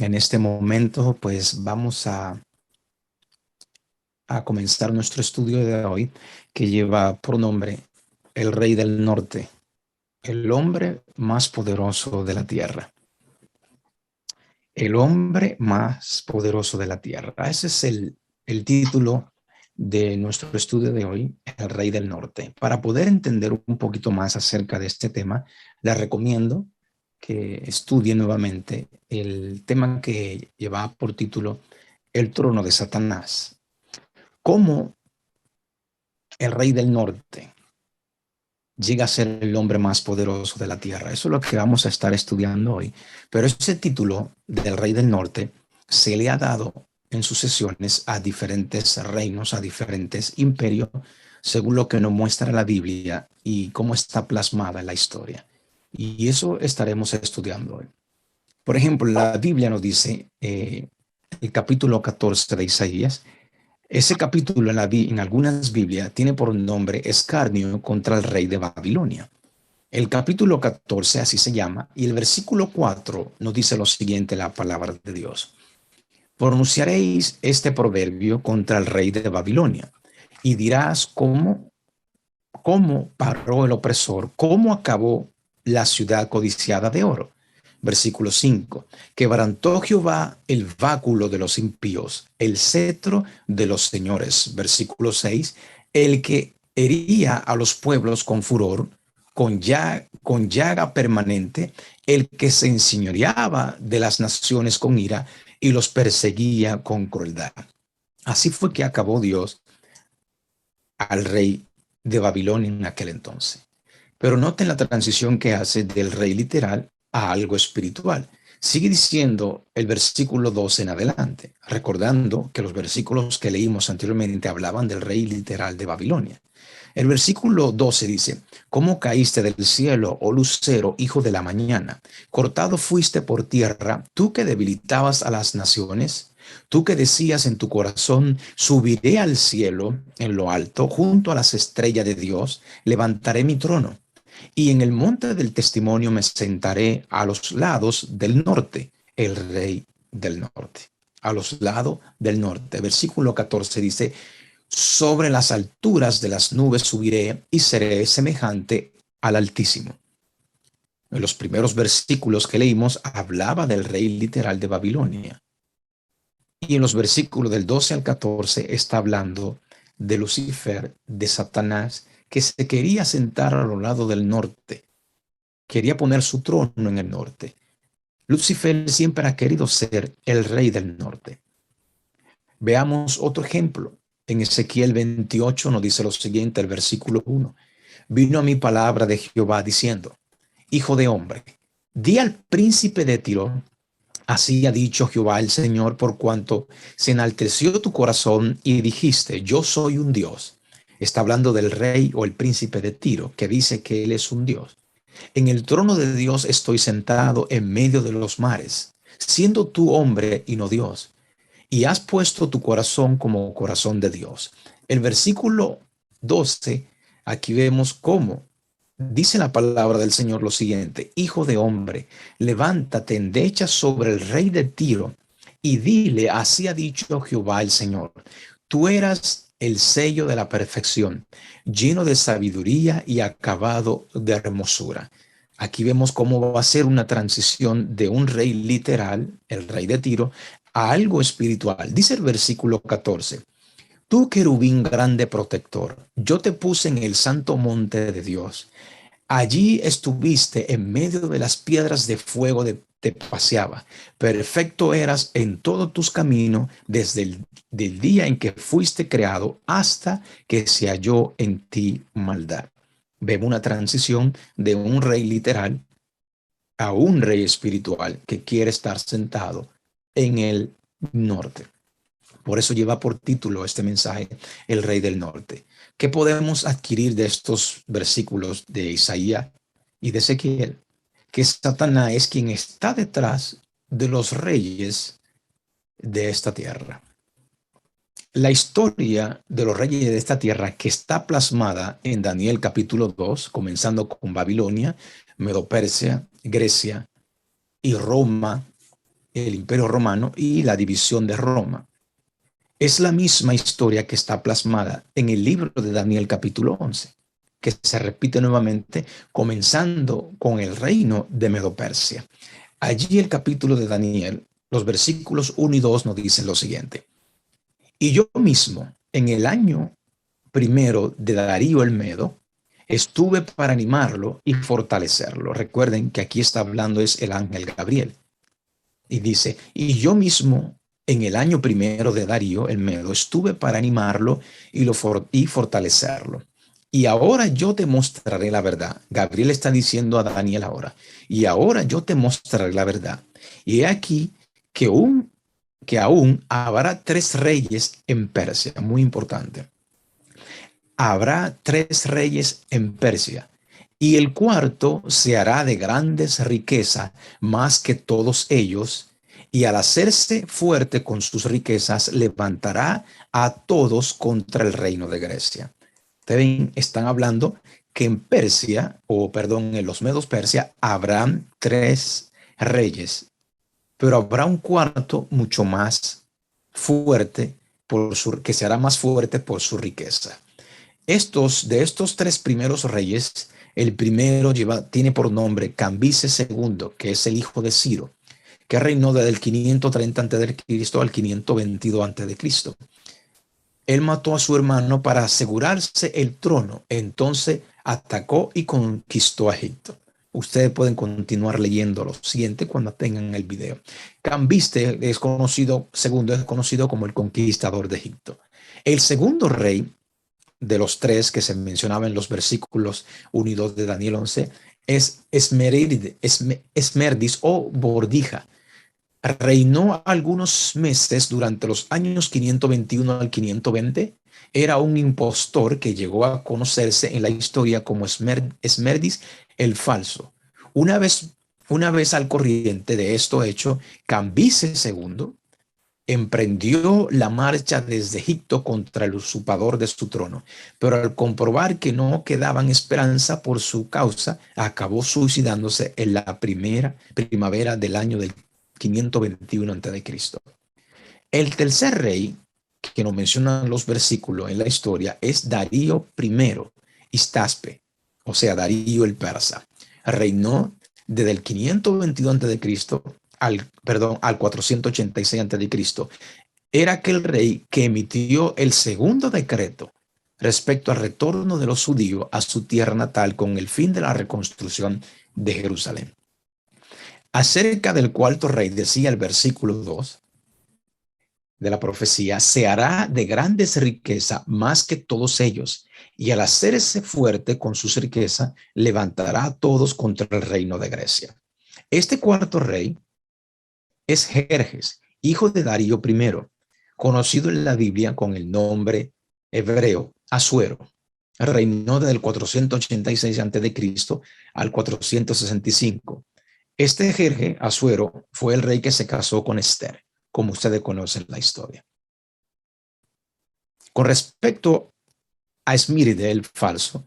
En este momento, pues vamos a comenzar nuestro estudio de hoy, que lleva por nombre El Rey del Norte, el hombre más poderoso de la tierra. El hombre más poderoso de la tierra. Ese es el título de nuestro estudio de hoy, El Rey del Norte. Para poder entender un poquito más acerca de este tema, les recomiendo que estudien nuevamente el tema que lleva por título El trono de Satanás. ¿Cómo el Rey del Norte llega a ser el hombre más poderoso de la tierra? Eso es lo que vamos a estar estudiando hoy. Pero ese título del Rey del Norte se le ha dado en sucesiones a diferentes reinos, a diferentes imperios, según lo que nos muestra la Biblia y cómo está plasmada en la historia. Y eso estaremos estudiando hoy. Por ejemplo, la Biblia nos dice, el capítulo 14 de Isaías, ese capítulo en algunas Biblias tiene por nombre Escarnio contra el rey de Babilonia. El capítulo 14 así se llama, y el versículo 4 nos dice lo siguiente, la palabra de Dios. Pronunciaréis este proverbio contra el rey de Babilonia, y dirás cómo paró el opresor, cómo acabó la ciudad codiciada de oro. Versículo 5. Quebrantó Jehová el báculo de los impíos, el cetro de los señores. Versículo 6. El que hería a los pueblos con furor, con llaga permanente, el que se enseñoreaba de las naciones con ira y los perseguía con crueldad. Así fue que acabó Dios al rey de Babilonia en aquel entonces. Pero noten la transición que hace del rey literal a algo espiritual. Sigue diciendo el versículo 12 en adelante, recordando que los versículos que leímos anteriormente hablaban del rey literal de Babilonia. El versículo 12 dice, ¿cómo caíste del cielo, oh lucero, hijo de la mañana? Cortado fuiste por tierra, tú que debilitabas a las naciones, tú que decías en tu corazón, subiré al cielo en lo alto, junto a las estrellas de Dios, levantaré mi trono. Y en el monte del testimonio me sentaré a los lados del norte, el rey del norte. A los lados del norte. Versículo 14 dice, sobre las alturas de las nubes subiré y seré semejante al Altísimo. En los primeros versículos que leímos hablaba del rey literal de Babilonia. Y en los versículos del 12 al 14 está hablando de Lucifer, de Satanás, que se quería sentar a los lados del norte, quería poner su trono en el norte. Lucifer siempre ha querido ser el rey del norte. Veamos otro ejemplo. En Ezequiel 28 nos dice lo siguiente, el versículo 1. Vino a mi palabra de Jehová diciendo, hijo de hombre, di al príncipe de Tiro, así ha dicho Jehová el Señor, por cuanto se enalteció tu corazón y dijiste, yo soy un Dios. Está hablando del rey o el príncipe de Tiro, que dice que él es un Dios. En el trono de Dios estoy sentado en medio de los mares, siendo tú hombre y no Dios, y has puesto tu corazón como corazón de Dios. El versículo 12, aquí vemos cómo dice la palabra del Señor lo siguiente, hijo de hombre, levántate, endecha sobre el rey de Tiro y dile, así ha dicho Jehová el Señor, tú eras el sello de la perfección, lleno de sabiduría y acabado de hermosura. Aquí vemos cómo va a ser una transición de un rey literal, el rey de Tiro, a algo espiritual. Dice el versículo 14, tú querubín grande protector, yo te puse en el santo monte de Dios. Allí estuviste en medio de las piedras de fuego, te paseaba. Perfecto eras en todos tus caminos desde el del día en que fuiste creado hasta que se halló en ti maldad. Vemos una transición de un rey literal a un rey espiritual que quiere estar sentado en el norte. Por eso lleva por título este mensaje, el Rey del Norte. ¿Qué podemos adquirir de estos versículos de Isaías y de Ezequiel? Que Satanás es quien está detrás de los reyes de esta tierra. La historia de los reyes de esta tierra que está plasmada en Daniel capítulo 2, comenzando con Babilonia, Medo-Persia, Grecia y Roma, el Imperio Romano y la división de Roma. Es la misma historia que está plasmada en el libro de Daniel capítulo 11, que se repite nuevamente comenzando con el reino de Medo-Persia. Allí el capítulo de Daniel, los versículos 1 y 2 nos dicen lo siguiente. Y yo mismo, en el año primero de Darío el Medo, estuve para animarlo y fortalecerlo. Recuerden que aquí está hablando es el ángel Gabriel. Y dice, y yo mismo en el año primero de Darío el Medo estuve para animarlo y fortalecerlo. Y ahora yo te mostraré la verdad. Gabriel está diciendo a Daniel ahora, y ahora yo te mostraré la verdad. Y he aquí que aún habrá tres reyes en Persia, muy importante. Habrá tres reyes en Persia, y el cuarto se hará de grandes riquezas más que todos ellos, y al hacerse fuerte con sus riquezas, levantará a todos contra el reino de Grecia. Ustedes están hablando que en Persia, o perdón, en los Medos Persia, habrán tres reyes, pero habrá un cuarto mucho más fuerte, que se hará más fuerte por su riqueza. De estos tres primeros reyes, el primero tiene por nombre Cambises II, que es el hijo de Ciro, que reinó desde el 530 a.C. al 522 a.C. Él mató a su hermano para asegurarse el trono, entonces atacó y conquistó a Egipto. Ustedes pueden continuar leyendo lo siguiente cuando tengan el video. Cambises segundo es conocido como el conquistador de Egipto. El segundo rey de los tres que se mencionaba en los versículos 1 y 2 de Daniel 11 es Esmerdis o Bordija. Reinó algunos meses durante los años 521 al 520. Era un impostor que llegó a conocerse en la historia como Esmerdis el falso. Una vez, una vez al corriente de esto hecho, Cambises II emprendió la marcha desde Egipto contra el usurpador de su trono, pero al comprobar que no quedaban esperanza por su causa, acabó suicidándose en la primavera del año del 521 a.C. El tercer rey que nos mencionan los versículos en la historia es Darío I, Istaspe, o sea, Darío el persa. Reinó desde el 522 a.C. al 486 a.C. Era aquel rey que emitió el segundo decreto respecto al retorno de los judíos a su tierra natal con el fin de la reconstrucción de Jerusalén. Acerca del cuarto rey decía el versículo 2 de la profecía, se hará de grandes riquezas más que todos ellos, y al hacerse fuerte con sus riquezas, levantará a todos contra el reino de Grecia. Este cuarto rey es Jerjes, hijo de Darío I, conocido en la Biblia con el nombre hebreo Asuero. Reinó desde el 486 a.C. al 465. Este Jerjes, Asuero, fue el rey que se casó con Esther, como ustedes conocen la historia. Con respecto a Esmirne el falso,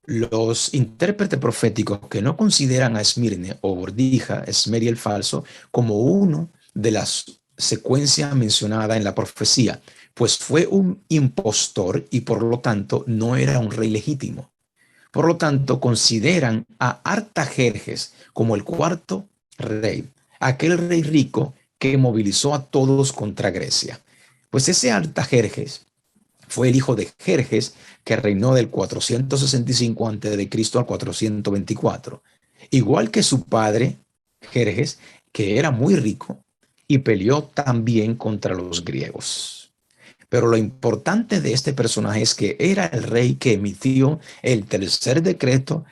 los intérpretes proféticos que no consideran a Esmirne o Bordija, Esmeri el falso, como uno de las secuencias mencionadas en la profecía, pues fue un impostor y por lo tanto no era un rey legítimo. Por lo tanto, consideran a Artajerjes como el cuarto rey, aquel rey rico que movilizó a todos contra Grecia. Pues ese Artajerjes fue el hijo de Jerjes, que reinó del 465 a.C. al 424, igual que su padre Jerjes, que era muy rico y peleó también contra los griegos. Pero lo importante de este personaje es que era el rey que emitió el tercer decreto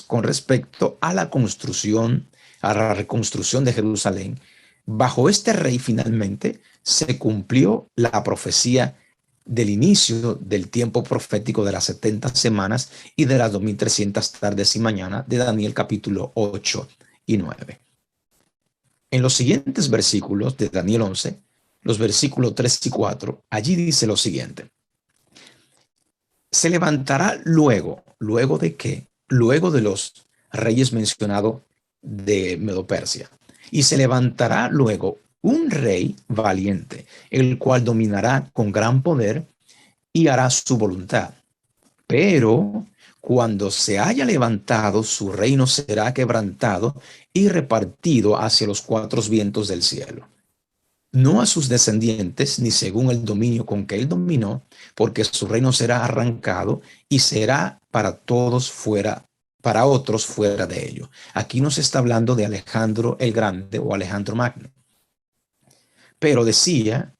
con respecto a la reconstrucción de Jerusalén. Bajo este rey finalmente se cumplió la profecía del inicio del tiempo profético de las 70 semanas y de las 2300 tardes y mañanas de Daniel capítulo 8 y 9. En los siguientes versículos de Daniel 11, los versículos 3 y 4, allí dice lo siguiente. Se levantará luego de qué? Luego de los reyes mencionados de Medo-Persia. Y se levantará luego un rey valiente, el cual dominará con gran poder y hará su voluntad. Pero cuando se haya levantado, su reino será quebrantado y repartido hacia los cuatro vientos del cielo. No a sus descendientes, ni según el dominio con que él dominó, porque su reino será arrancado y será para todos fuera, para otros fuera de ello. Aquí nos está hablando de Alejandro el Grande o Alejandro Magno. Pero decía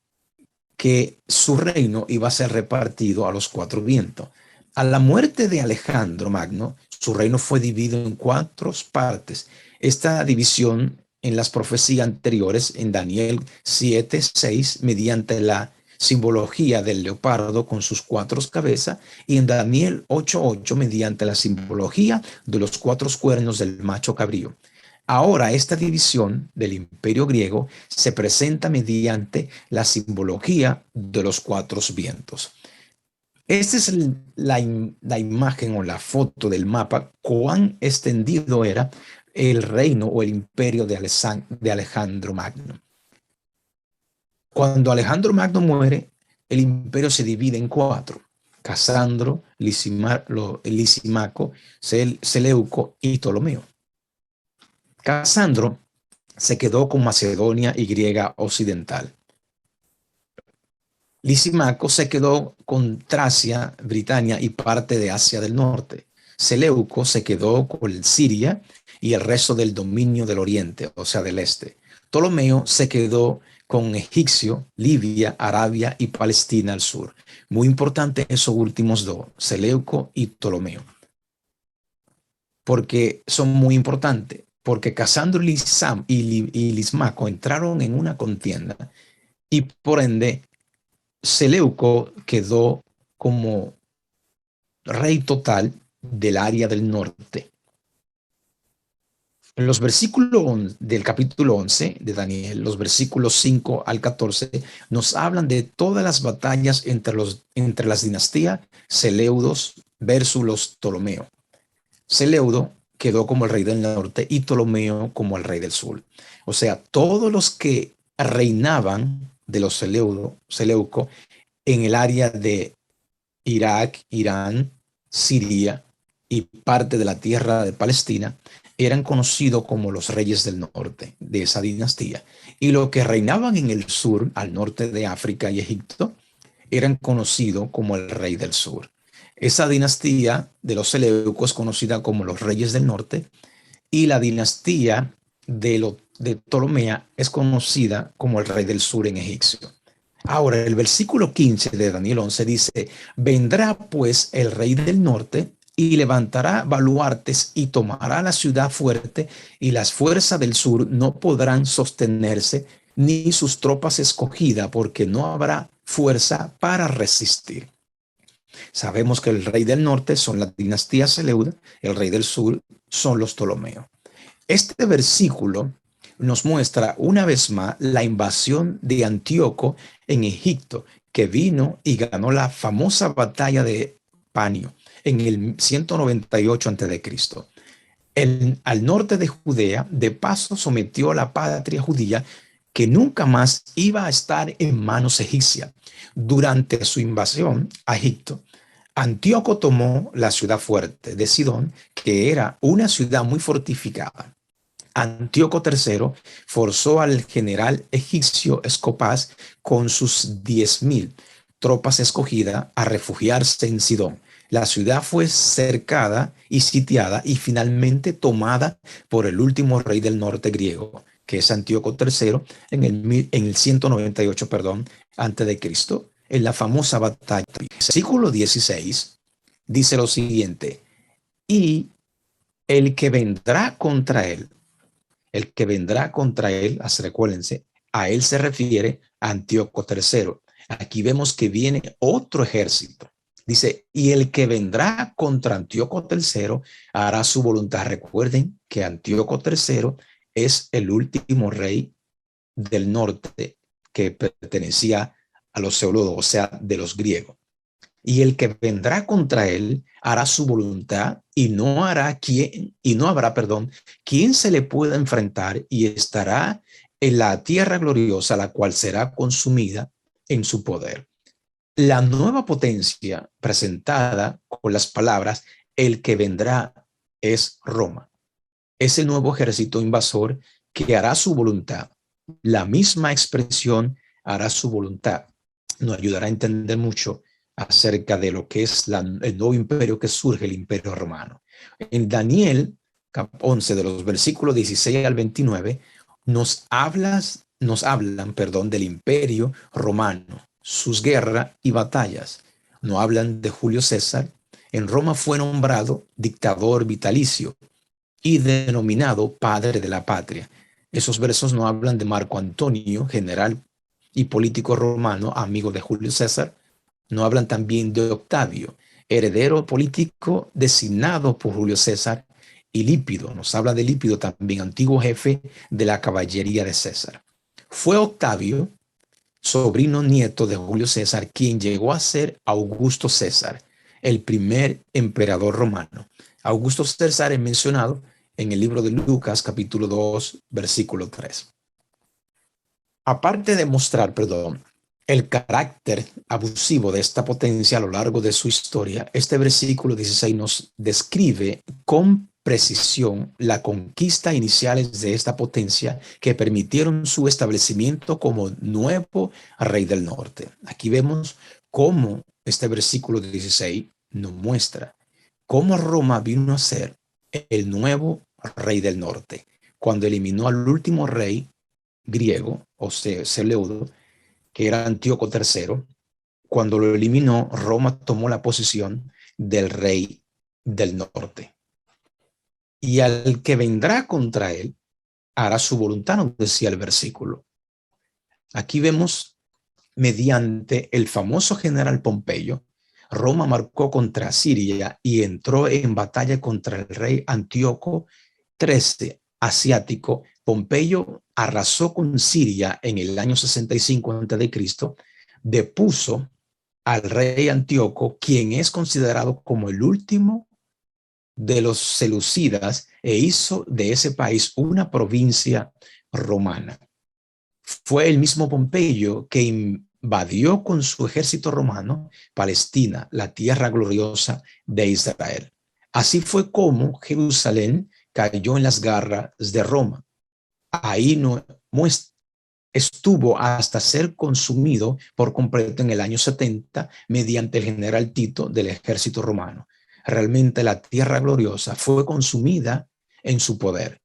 que su reino iba a ser repartido a los cuatro vientos. A la muerte de Alejandro Magno, su reino fue dividido en cuatro partes. Esta división en las profecías anteriores, en Daniel 7:6, mediante la simbología del leopardo con sus cuatro cabezas, y en Daniel 8:8, mediante la simbología de los cuatro cuernos del macho cabrío. Ahora, esta división del imperio griego se presenta mediante la simbología de los cuatro vientos. Esta es la imagen o la foto del mapa, cuán extendido era el reino o el imperio de Alejandro Magno. Cuando Alejandro Magno muere, el imperio se divide en cuatro: Casandro, Lisimaco, Seleuco y Ptolomeo. Casandro se quedó con Macedonia y Griega Occidental. Lisimaco se quedó con Tracia, Britania y parte de Asia del Norte. Seleuco se quedó con Siria y el resto del dominio del Oriente, o sea, del Este. Ptolomeo se quedó con Egipcio, Libia, Arabia y Palestina al sur. Muy importante esos últimos dos, Seleuco y Ptolomeo, porque son muy importantes, porque Casandro y Lismaco entraron en una contienda y por ende Seleuco quedó como rey total del área del norte. En los versículos del capítulo 11 de Daniel, los versículos 5 al 14, nos hablan de todas las batallas entre las dinastías Seleudos versus los Ptolomeo. Seleudo quedó como el rey del norte y Ptolomeo como el rey del sur. O sea, todos los que reinaban de los Seleucos en el área de Irak, Irán, Siria y parte de la tierra de Palestina eran conocidos como los reyes del norte de esa dinastía. Y los que reinaban en el sur, al norte de África y Egipto, eran conocidos como el rey del sur. Esa dinastía de los Seleucos es conocida como los reyes del norte y la dinastía de Ptolomea es conocida como el rey del sur en egipcio. Ahora, el versículo 15 de Daniel 11 dice: vendrá pues el rey del norte y levantará baluartes y tomará la ciudad fuerte, y las fuerzas del sur no podrán sostenerse, ni sus tropas escogidas, porque no habrá fuerza para resistir. Sabemos que el rey del norte son la dinastía Seleuda, el rey del sur son los Ptolomeos. Este versículo nos muestra una vez más la invasión de Antíoco en Egipto, que vino y ganó la famosa batalla de Panio en el 198 a.C. Al norte de Judea, de paso sometió a la patria judía, que nunca más iba a estar en manos egipcias. Durante su invasión a Egipto, Antíoco tomó la ciudad fuerte de Sidón, que era una ciudad muy fortificada. Antíoco III forzó al general egipcio Escopás con sus 10.000 tropas escogidas a refugiarse en Sidón. La ciudad fue cercada y sitiada y finalmente tomada por el último rey del norte griego, que es Antíoco III, en el 198, antes de Cristo, en la famosa batalla. Versículo 16 dice lo siguiente: y el que vendrá contra él, recuérdense, a él se refiere a Antíoco III. Aquí vemos que viene otro ejército. Dice: y el que vendrá contra Antíoco III hará su voluntad. Recuerden que Antíoco III es el último rey del norte que pertenecía a los Seleucidos, o sea, de los griegos. Y el que vendrá contra él hará su voluntad y no habrá quien se le pueda enfrentar, y estará en la tierra gloriosa, la cual será consumida en su poder. La nueva potencia presentada con las palabras, el que vendrá es Roma. Ese nuevo ejército invasor que hará su voluntad. La misma expresión hará su voluntad. Nos ayudará a entender mucho acerca de lo que es el nuevo imperio que surge, el imperio romano. En Daniel 11, de los versículos 16 al 29, nos hablan, del imperio romano, sus guerras y batallas. No hablan de Julio César. En Roma fue nombrado dictador vitalicio y denominado padre de la patria. Esos versos no hablan de Marco Antonio, general y político romano, amigo de Julio César. No hablan también de Octavio, heredero político designado por Julio César, y Lípido. Nos habla de Lípido también, antiguo jefe de la caballería de César. Fue Octavio, sobrino nieto de Julio César, quien llegó a ser Augusto César, el primer emperador romano. Augusto César es mencionado en el libro de Lucas, capítulo 2, versículo 3. Aparte de mostrar, el carácter abusivo de esta potencia a lo largo de su historia, este versículo 16 nos describe con precisión la conquista iniciales de esta potencia que permitieron su establecimiento como nuevo rey del norte. Aquí vemos cómo este versículo 16 nos muestra cómo Roma vino a ser el nuevo rey del norte, cuando eliminó al último rey griego, o Seleudo, que era Antíoco III. Cuando lo eliminó, Roma tomó la posición del rey del norte. Y al que vendrá contra él, hará su voluntad, nos decía el versículo. Aquí vemos, mediante el famoso general Pompeyo, Roma marcó contra Siria y entró en batalla contra el rey Antíoco XIII, asiático. Pompeyo arrasó con Siria en el año 65 a.C., depuso al rey Antíoco, quien es considerado como el último de los seleucidas, e hizo de ese país una provincia romana. Fue el mismo Pompeyo que invadió con su ejército romano Palestina, la tierra gloriosa de Israel. Así fue como Jerusalén cayó en las garras de Roma. Ahí no estuvo hasta ser consumido por completo en el año 70 mediante el general Tito del ejército romano. Realmente la tierra gloriosa fue consumida en su poder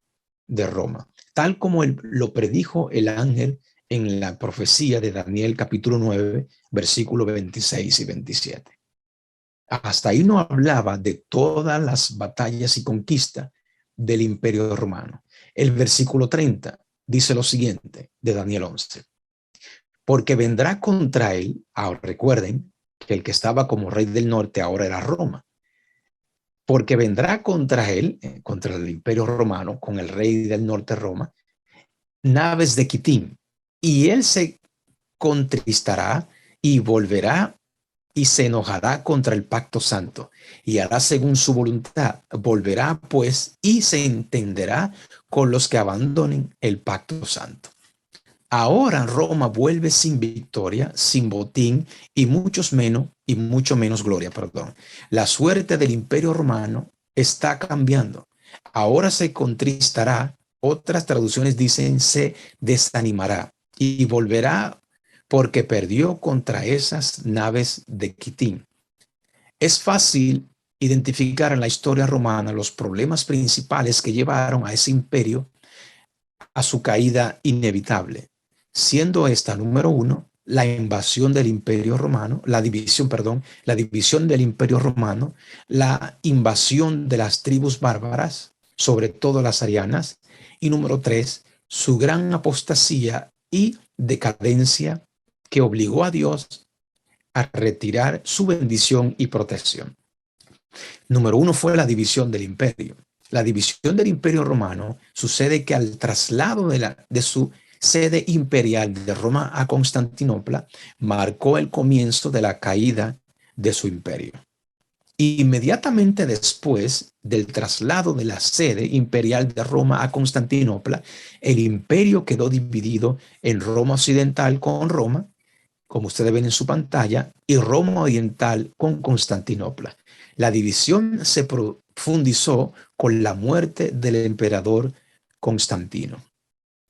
de Roma, tal como lo predijo el ángel en la profecía de Daniel capítulo 9, versículos 26 y 27. Hasta ahí no hablaba de todas las batallas y conquistas del imperio romano. El versículo 30 dice lo siguiente de Daniel 11. Porque vendrá contra él, ahora recuerden que el que estaba como rey del norte ahora era Roma. Porque vendrá contra él, contra el imperio romano, con el rey del norte Roma, naves de Quitim, y él se contristará y volverá y se enojará contra el pacto santo y hará según su voluntad. Volverá pues y se entenderá con los que abandonen el pacto santo. Ahora Roma vuelve sin victoria, sin botín y mucho menos gloria, La suerte del imperio romano está cambiando. Ahora se contristará, otras traducciones dicen se desanimará y volverá porque perdió contra esas naves de Quitín. Es fácil identificar en la historia romana los problemas principales que llevaron a ese imperio a su caída inevitable, siendo esta, número uno, la invasión del imperio romano, la división del imperio romano, la invasión de las tribus bárbaras, sobre todo las arianas, y número tres, su gran apostasía y decadencia que obligó a Dios a retirar su bendición y protección. Número uno fue la división del imperio. La división del imperio romano sucede que al traslado de su sede imperial de Roma a Constantinopla marcó el comienzo de la caída de su imperio. Inmediatamente después del traslado de la sede imperial de Roma a Constantinopla, el imperio quedó dividido en Roma Occidental con Roma, como ustedes ven en su pantalla, y Roma Oriental con Constantinopla. La división se profundizó con la muerte del emperador Constantino.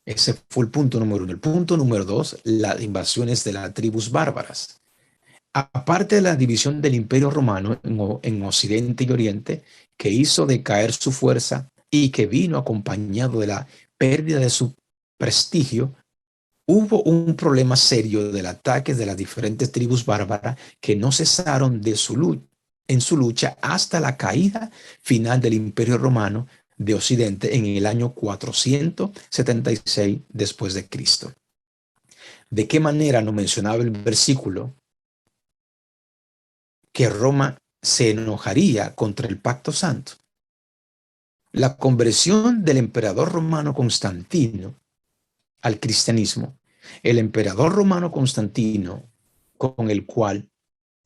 Ese fue el punto número uno. El punto número dos, las invasiones de las tribus bárbaras. Aparte de la división del Imperio Romano en Occidente y Oriente, que hizo decaer su fuerza y que vino acompañado de la pérdida de su prestigio, hubo un problema serio del ataque de las diferentes tribus bárbaras que no cesaron en su lucha hasta la caída final del Imperio Romano de Occidente en el año 476 después de Cristo. ¿De qué manera no mencionaba el versículo que Roma se enojaría contra el pacto santo? La conversión del emperador romano Constantino al cristianismo, el emperador romano Constantino, con el cual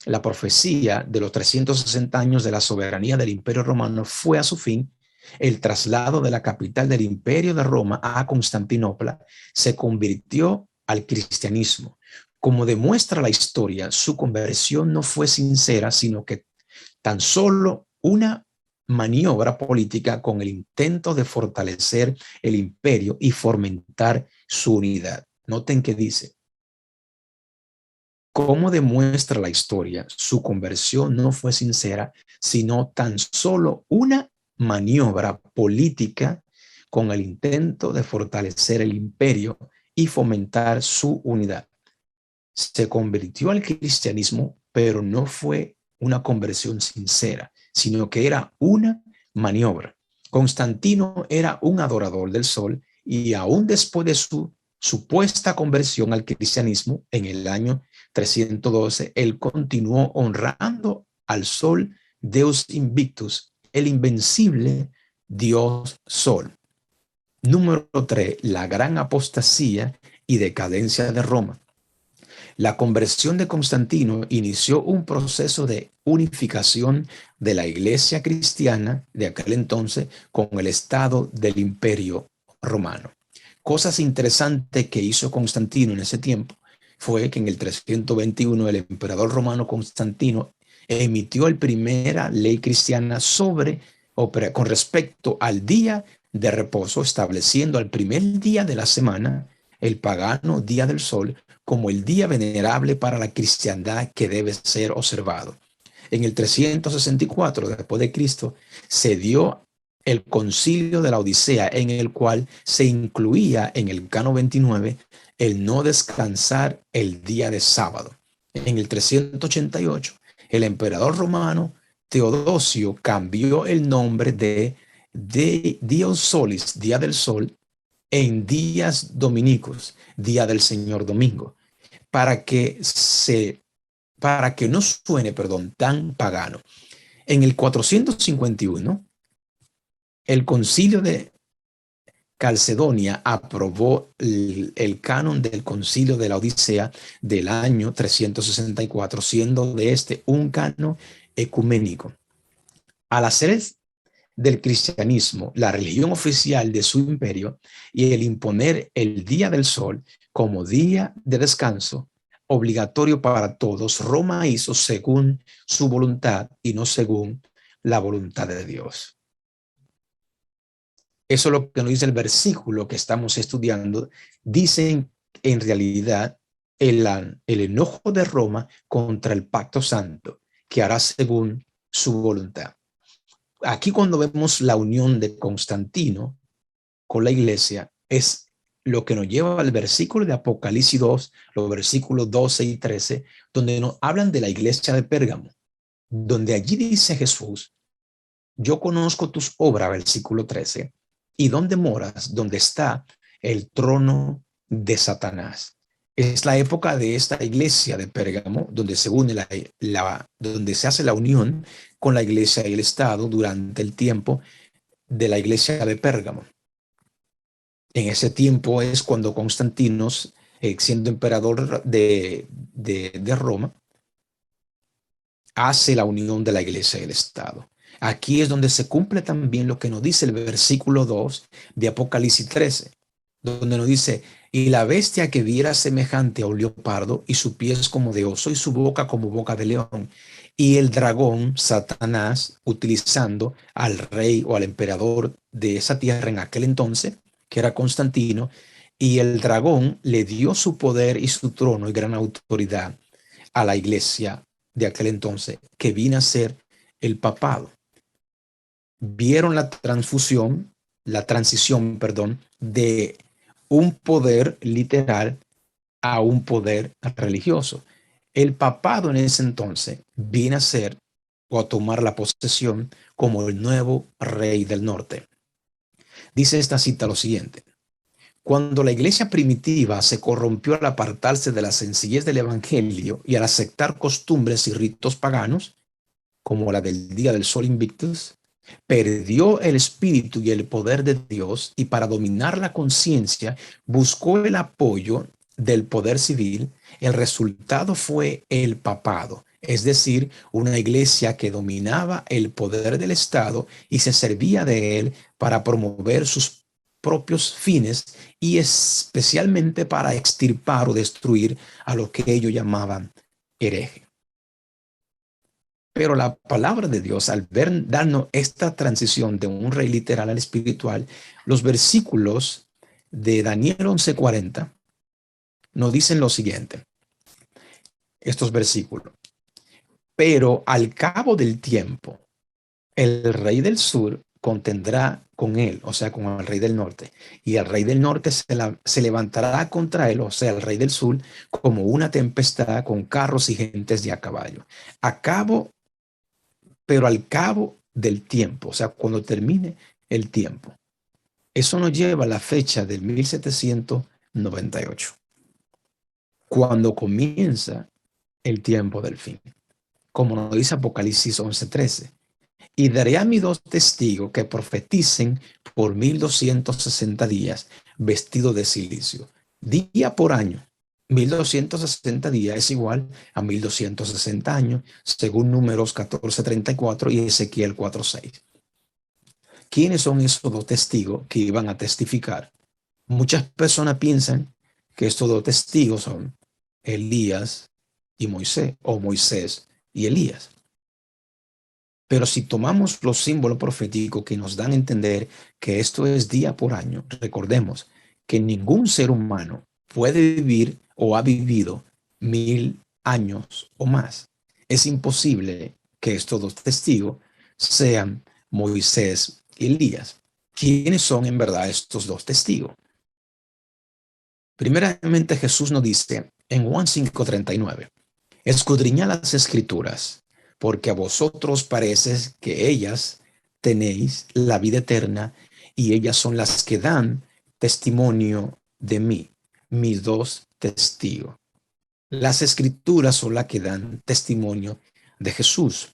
la profecía de los 360 años de la soberanía del imperio romano fue a su fin, el traslado de la capital del imperio de Roma a Constantinopla se convirtió al cristianismo. Como demuestra la historia, su conversión no fue sincera, sino que tan solo una maniobra política con el intento de fortalecer el imperio y fomentar su unidad. Noten que dice, como demuestra la historia, su conversión no fue sincera, sino tan solo una maniobra política con el intento de fortalecer el imperio y fomentar su unidad. Se convirtió al cristianismo, pero no fue una conversión sincera, sino que era una maniobra. Constantino era un adorador del sol y aún después de su supuesta conversión al cristianismo en el año 312, él continuó honrando al sol, Deus Invictus, el invencible Dios Sol. Número 3, la gran apostasía y decadencia de Roma. La conversión de Constantino inició un proceso de unificación de la iglesia cristiana de aquel entonces con el Estado del Imperio Romano. Cosas interesantes que hizo Constantino en ese tiempo fue que en el 321 el emperador romano Constantino emitió la primera ley cristiana con respecto al día de reposo, estableciendo al primer día de la semana, el pagano día del sol, como el día venerable para la cristiandad que debe ser observado. En el 364 después de Cristo se dio el concilio de la Odisea, en el cual se incluía en el Cano 29 el no descansar el día de sábado. En el 388 el emperador romano Teodosio cambió el nombre de Dios Solis, día del sol, en días dominicos, día del Señor domingo, para que no suene, perdón, tan pagano. En el 451, el concilio de Calcedonia aprobó el canon del concilio de la Odisea del año 364, siendo de este un canon ecuménico. Al hacer del cristianismo la religión oficial de su imperio y el imponer el día del sol como día de descanso obligatorio para todos, Roma hizo según su voluntad y no según la voluntad de Dios. Eso es lo que nos dice el versículo que estamos estudiando. Dicen en realidad el enojo de Roma contra el pacto santo, que hará según su voluntad. Aquí cuando vemos la unión de Constantino con la iglesia, es lo que nos lleva al versículo de Apocalipsis 2, los versículos 12 y 13, donde nos hablan de la iglesia de Pérgamo, donde allí dice Jesús, yo conozco tus obras, versículo 13, y dónde moras, donde está el trono de Satanás. Es la época de esta iglesia de Pérgamo, donde se une donde se hace la unión con la iglesia y el Estado durante el tiempo de la iglesia de Pérgamo. En ese tiempo es cuando Constantino, siendo emperador de Roma, hace la unión de la iglesia y el Estado. Aquí es donde se cumple también lo que nos dice el versículo 2 de Apocalipsis 13, donde nos dice, y la bestia que viera semejante a un leopardo, y su pies como de oso, y su boca como boca de león. Y el dragón, Satanás, utilizando al rey o al emperador de esa tierra en aquel entonces, que era Constantino, y el dragón le dio su poder y su trono y gran autoridad a la iglesia de aquel entonces, que vino a ser el papado. Vieron la transición, perdón, de un poder literal a un poder religioso. El papado en ese entonces vino a ser o a tomar la posesión como el nuevo rey del norte. Dice esta cita lo siguiente: cuando la iglesia primitiva se corrompió al apartarse de la sencillez del evangelio y al aceptar costumbres y ritos paganos, como la del día del sol invictus, perdió el espíritu y el poder de Dios y para dominar la conciencia buscó el apoyo del poder civil. El resultado fue el papado, es decir, una iglesia que dominaba el poder del Estado y se servía de él para promover sus propios fines y especialmente para extirpar o destruir a lo que ellos llamaban herejes. Pero la palabra de Dios, al ver, darnos esta transición de un rey literal al espiritual, los versículos de Daniel 11:40 nos dicen lo siguiente, estos versículos. Pero al cabo del tiempo, el rey del sur contendrá con él, o sea, con el rey del norte, y el rey del norte se levantará contra él, o sea, el rey del sur, como una tempestad con carros y gentes de a caballo. A cabo pero al cabo del tiempo, o sea, cuando termine el tiempo. Eso nos lleva a la fecha del 1798, cuando comienza el tiempo del fin, como nos dice Apocalipsis 11:13. Y daré a mis dos testigos que profeticen por 1260 días vestidos de silicio, día por año. 1260 días es igual a 1260 años, según Números 14:34 y Ezequiel 4:6. ¿Quiénes son esos dos testigos que iban a testificar? Muchas personas piensan que estos dos testigos son Elías y Moisés, o Moisés y Elías. Pero si tomamos los símbolos proféticos que nos dan a entender que esto es día por año, recordemos que ningún ser humano puede vivir o ha vivido 1000 años o más. Es imposible que estos dos testigos sean Moisés y Elías. ¿Quiénes son en verdad estos dos testigos? Primeramente Jesús nos dice en Juan 5:39, escudriñad las escrituras, porque a vosotros parece que ellas tenéis la vida eterna y ellas son las que dan testimonio de mí, mis dos testigos. Las escrituras son las que dan testimonio de Jesús.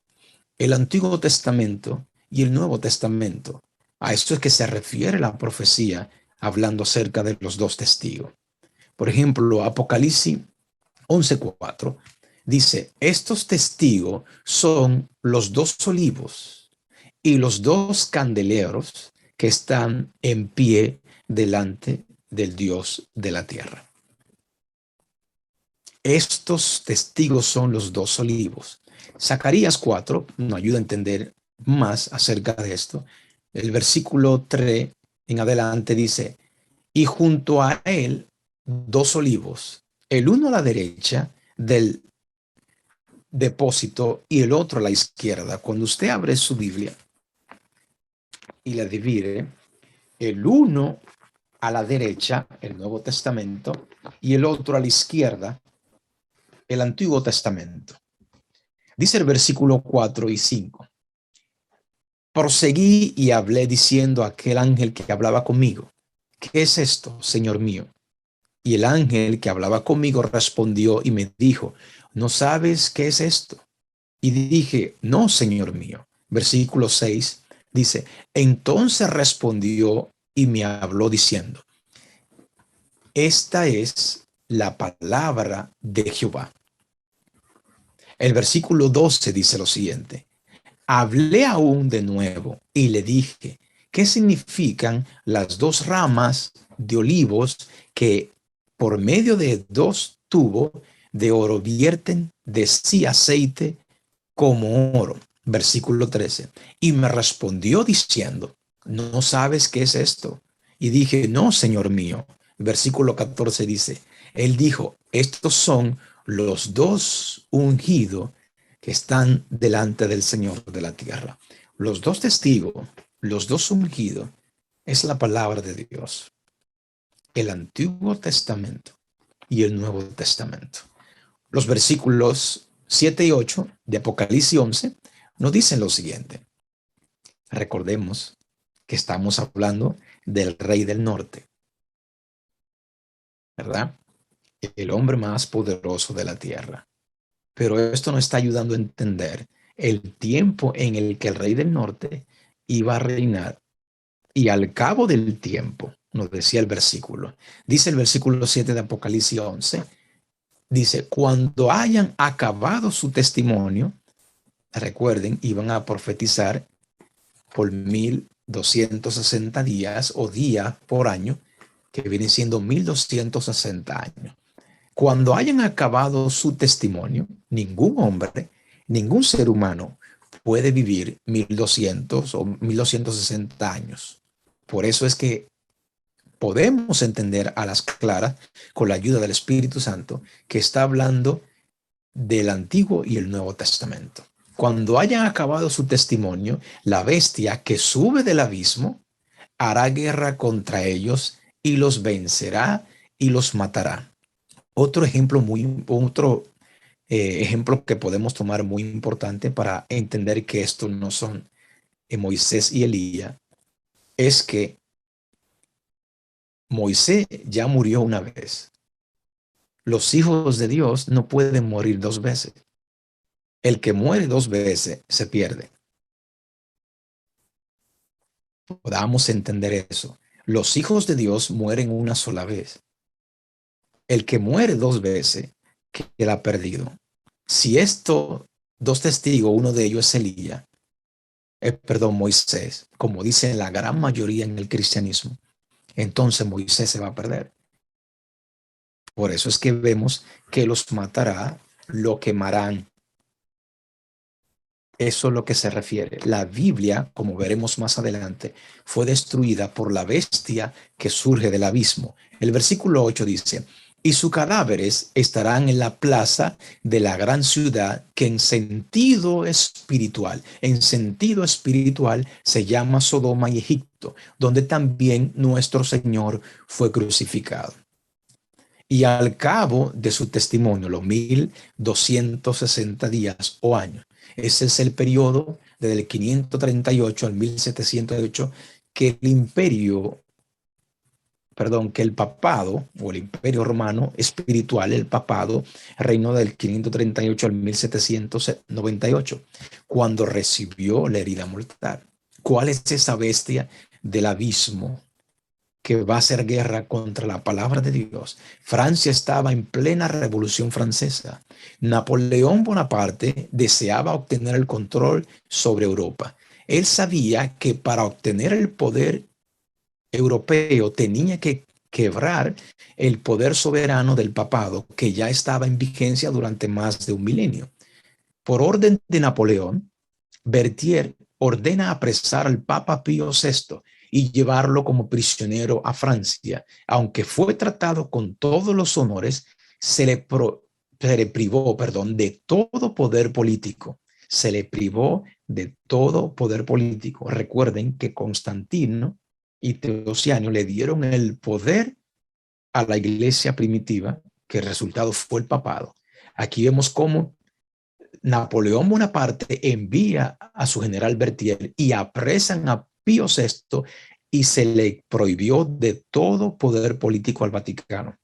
El Antiguo Testamento y el Nuevo Testamento. A esto es que se refiere la profecía hablando acerca de los dos testigos. Por ejemplo, Apocalipsis 11:4 dice, estos testigos son los dos olivos y los dos candeleros que están en pie delante del Dios de la tierra. Estos testigos son los dos olivos. Zacarías 4 nos ayuda a entender más acerca de esto. El versículo 3 en adelante dice, y junto a él dos olivos, el uno a la derecha del depósito y el otro a la izquierda. Cuando usted abre su Biblia y la divide, el uno a la derecha, el Nuevo Testamento, y el otro a la izquierda, el Antiguo Testamento. Dice el versículo 4 y 5. Proseguí y hablé diciendo a aquel ángel que hablaba conmigo, ¿qué es esto, Señor mío? Y el ángel que hablaba conmigo respondió y me dijo, ¿no sabes qué es esto? Y dije, no, Señor mío. Versículo 6 dice, entonces respondió y me habló diciendo, esta es la palabra de Jehová, El versículo 12 dice lo siguiente: hablé aún de nuevo y le dije, ¿qué significan las dos ramas de olivos que por medio de dos tubos de oro vierten de sí aceite como oro? Versículo 13. Y me respondió diciendo, ¿no sabes qué es esto? Y dije, no, Señor mío. Versículo 14 dice, él dijo, estos son los dos ungidos que están delante del Señor de la tierra. Los dos testigos, los dos ungidos, es la palabra de Dios. El Antiguo Testamento y el Nuevo Testamento. Los versículos 7 y 8 de Apocalipsis 11 nos dicen lo siguiente. Recordemos que estamos hablando del rey del norte, ¿verdad? El hombre más poderoso de la tierra. Pero esto nos está ayudando a entender el tiempo en el que el rey del norte iba a reinar. Y al cabo del tiempo, nos decía el versículo, dice el versículo 7 de Apocalipsis 11, dice, cuando hayan acabado su testimonio, recuerden, iban a profetizar por 1260 días o días por año, que vienen siendo 1260 años. Cuando hayan acabado su testimonio, ningún hombre, ningún ser humano puede vivir 1200 o 1260 años. Por eso es que podemos entender a las claras, con la ayuda del Espíritu Santo, que está hablando del Antiguo y el Nuevo Testamento. Cuando hayan acabado su testimonio, la bestia que sube del abismo hará guerra contra ellos y los vencerá y los matará. Otro ejemplo que podemos tomar muy importante para entender que estos no son Moisés y Elías es que Moisés ya murió una vez. Los hijos de Dios no pueden morir dos veces. El que muere dos veces se pierde. Podamos entender eso. Los hijos de Dios mueren una sola vez. El que muere dos veces queda perdido. Si estos dos testigos, uno de ellos es Elías, Moisés, como dicen la gran mayoría en el cristianismo, entonces Moisés se va a perder. Por eso es que vemos que los matará, lo quemarán. Eso es lo que se refiere. La Biblia, como veremos más adelante, fue destruida por la bestia que surge del abismo. El versículo 8 dice, y sus cadáveres estarán en la plaza de la gran ciudad que en sentido espiritual se llama Sodoma y Egipto, donde también nuestro Señor fue crucificado. Y al cabo de su testimonio, los 1260 días o años, ese es el periodo desde el 538 al 1708 que que el papado o el imperio romano espiritual, el papado, reinó del 538 al 1798, cuando recibió la herida mortal. ¿Cuál es esa bestia del abismo que va a hacer guerra contra la palabra de Dios? Francia estaba en plena Revolución Francesa. Napoleón Bonaparte deseaba obtener el control sobre Europa. Él sabía que para obtener el poder europeo tenía que quebrar el poder soberano del papado, que ya estaba en vigencia durante más de un milenio. Por orden de Napoleón, Berthier ordena apresar al Papa Pío VI y llevarlo como prisionero a Francia. Aunque fue tratado con todos los honores, se le privó, de todo poder político. Se le privó de todo poder político. Recuerden que Constantino y Teociano le dieron el poder a la iglesia primitiva, que el resultado fue el papado. Aquí vemos cómo Napoleón Bonaparte envía a su general Berthier y apresan a Pío VI y se le prohibió de todo poder político al Vaticano,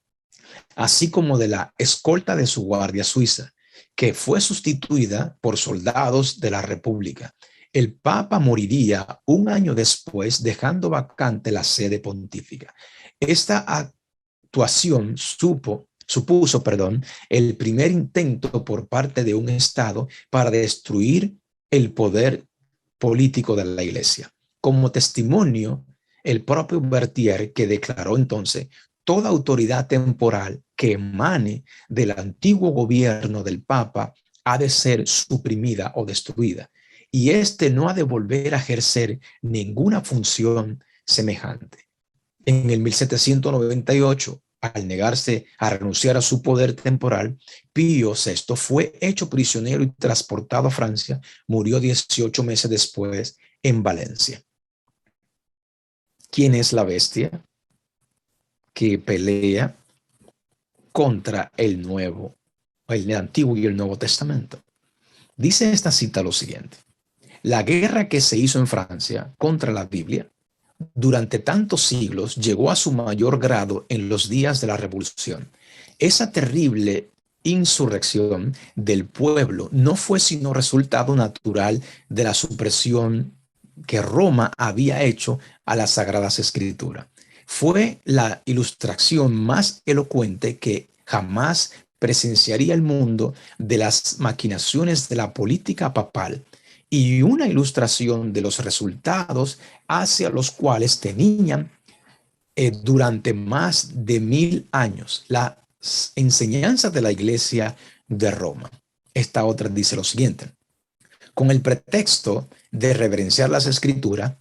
así como de la escolta de su guardia suiza, que fue sustituida por soldados de la República. El Papa moriría un año después, dejando vacante la sede pontífica. Esta actuación supo supuso, perdón, el primer intento por parte de un Estado para destruir el poder político de la Iglesia. Como testimonio, el propio Berthier, que declaró entonces toda autoridad temporal que emane del antiguo gobierno del Papa ha de ser suprimida o destruida, y este no ha de volver a ejercer ninguna función semejante. En el 1798, al negarse a renunciar a su poder temporal, Pío VI fue hecho prisionero y transportado a Francia. Murió 18 meses después en Valencia. ¿Quién es la bestia que pelea contra el Antiguo y el Nuevo Testamento? Dice esta cita lo siguiente: la guerra que se hizo en Francia contra la Biblia durante tantos siglos llegó a su mayor grado en los días de la Revolución. Esa terrible insurrección del pueblo no fue sino resultado natural de la supresión que Roma había hecho a las Sagradas Escrituras. Fue la ilustración más elocuente que jamás presenciaría el mundo de las maquinaciones de la política papal, y una ilustración de los resultados hacia los cuales tenían durante más de 1000 años las enseñanzas de la Iglesia de Roma. Esta otra dice lo siguiente: con el pretexto de reverenciar las Escrituras,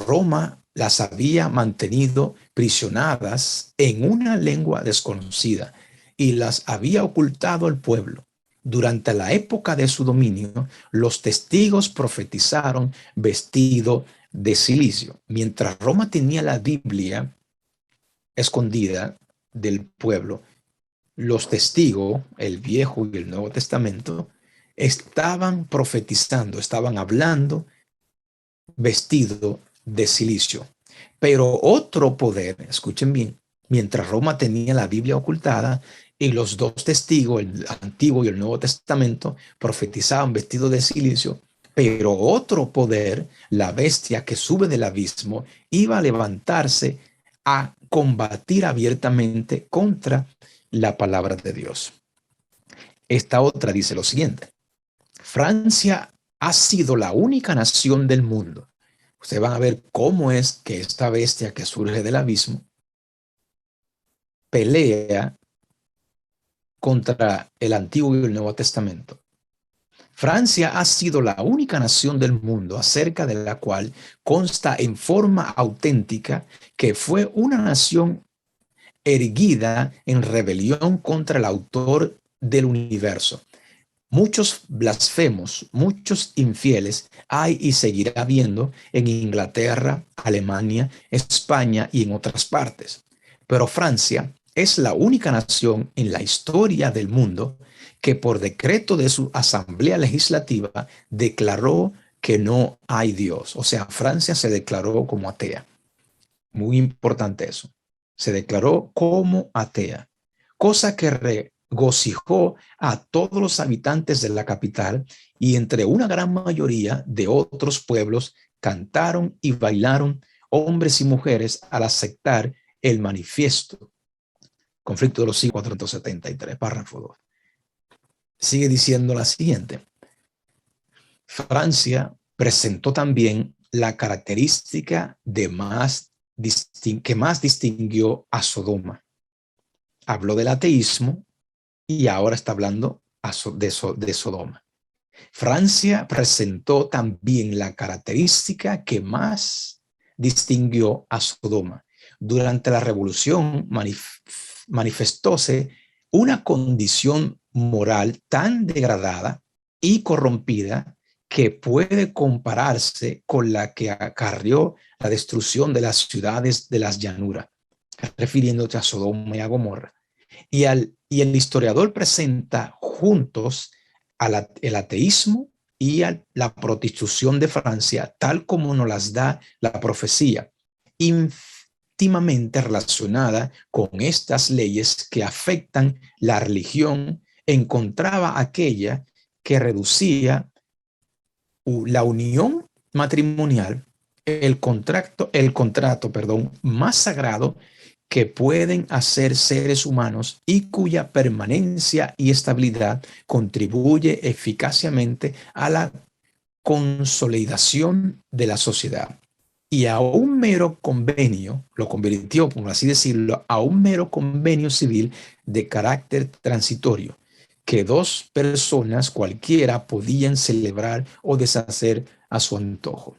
Roma las había mantenido prisionadas en una lengua desconocida y las había ocultado al pueblo. Durante la época de su dominio, los testigos profetizaron vestido de silicio. Mientras Roma tenía la Biblia escondida del pueblo, los testigos, el Viejo y el Nuevo Testamento, estaban profetizando, estaban hablando vestido de silicio. Pero otro poder, escuchen bien, mientras Roma tenía la Biblia ocultada y los dos testigos, el Antiguo y el Nuevo Testamento, profetizaban vestido de silicio, pero otro poder, la bestia que sube del abismo, iba a levantarse a combatir abiertamente contra la palabra de Dios. Esta otra dice lo siguiente: Francia ha sido la única nación del mundo. Ustedes van a ver cómo es que esta bestia que surge del abismo pelea contra el Antiguo y el Nuevo Testamento. Francia ha sido la única nación del mundo acerca de la cual consta en forma auténtica que fue una nación erguida en rebelión contra el autor del universo. Muchos blasfemos, muchos infieles hay y seguirá habiendo en Inglaterra, Alemania, España y en otras partes. Pero Francia es la única nación en la historia del mundo que por decreto de su asamblea legislativa declaró que no hay Dios. O sea, Francia se declaró como atea. Muy importante eso. Se declaró como atea, cosa que regocijó a todos los habitantes de la capital, y entre una gran mayoría de otros pueblos cantaron y bailaron hombres y mujeres al aceptar el manifiesto. Conflicto de los siglos 473, párrafo 2. Sigue diciendo la siguiente: Francia presentó también la característica de que más distinguió a Sodoma. Habló del ateísmo y ahora está hablando de Sodoma. Francia presentó también la característica que más distinguió a Sodoma. Durante la revolución manifestóse una condición moral tan degradada y corrompida que puede compararse con la que acarreó la destrucción de las ciudades de las llanuras, refiriéndose a Sodoma y a Gomorra. Y el historiador presenta juntos el ateísmo y a la prostitución de Francia, tal como nos las da la profecía, íntimamente relacionada con estas leyes que afectan la religión. Encontraba aquella que reducía la unión matrimonial, el contrato, más sagrado que pueden hacer seres humanos y cuya permanencia y estabilidad contribuye eficazmente a la consolidación de la sociedad. Y a un mero convenio, lo convirtió, por así decirlo, a un mero convenio civil de carácter transitorio, que dos personas cualquiera podían celebrar o deshacer a su antojo.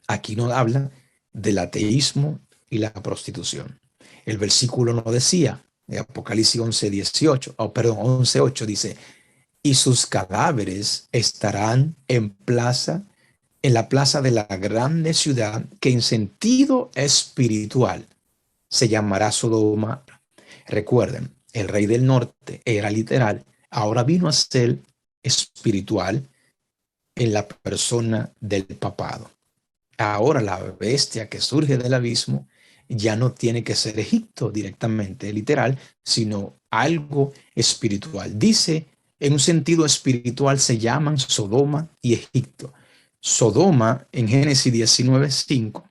Aquí no habla del ateísmo y la prostitución. El versículo no decía, de Apocalipsis 11:18, perdón, 11:8 dice, y sus cadáveres estarán en la plaza de la grande ciudad que en sentido espiritual se llamará Sodoma. Recuerden, el rey del norte era literal, ahora vino a ser espiritual en la persona del papado. Ahora la bestia que surge del abismo ya no tiene que ser Egipto directamente, literal, sino algo espiritual. Dice, en un sentido espiritual se llaman Sodoma y Egipto. Sodoma en Génesis 19:5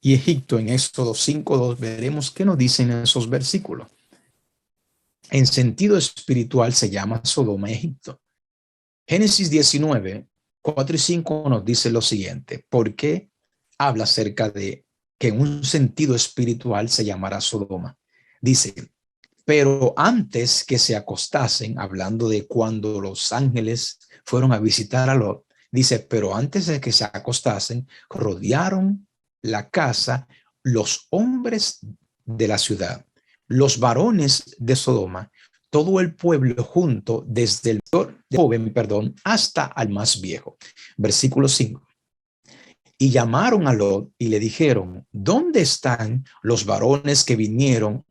y Egipto en Éxodo 5:2. Veremos qué nos dicen esos versículos. En sentido espiritual se llama Sodoma y Egipto. Génesis 19:4 y 5 nos dice lo siguiente: ¿por qué habla acerca de que en un sentido espiritual se llamará Sodoma? Dice, pero antes que se acostasen, hablando de cuando los ángeles fueron a visitar a Lot, dice, pero antes de que se acostasen, rodearon la casa los hombres de la ciudad, los varones de Sodoma, todo el pueblo junto, desde el joven, hasta al más viejo. Versículo 5. Y llamaron a Lot y le dijeron, ¿dónde están los varones que vinieron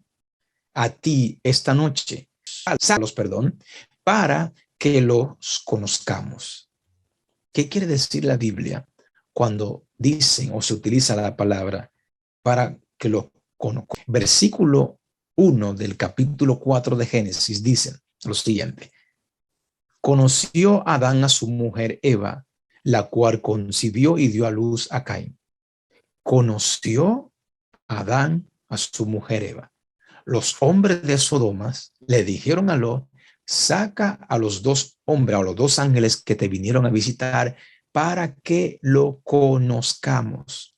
a ti esta noche? Para que los conozcamos. ¿Qué quiere decir la Biblia cuando dicen o se utiliza la palabra para que los conozcamos? Versículo 1 del capítulo 4 de Génesis dice lo siguiente: conoció Adán a su mujer Eva, la cual concibió y dio a luz a Caín. Conoció Adán a su mujer Eva. Los hombres de Sodoma le dijeron a Lot, saca a los dos hombres, a los dos ángeles que te vinieron a visitar para que lo conozcamos.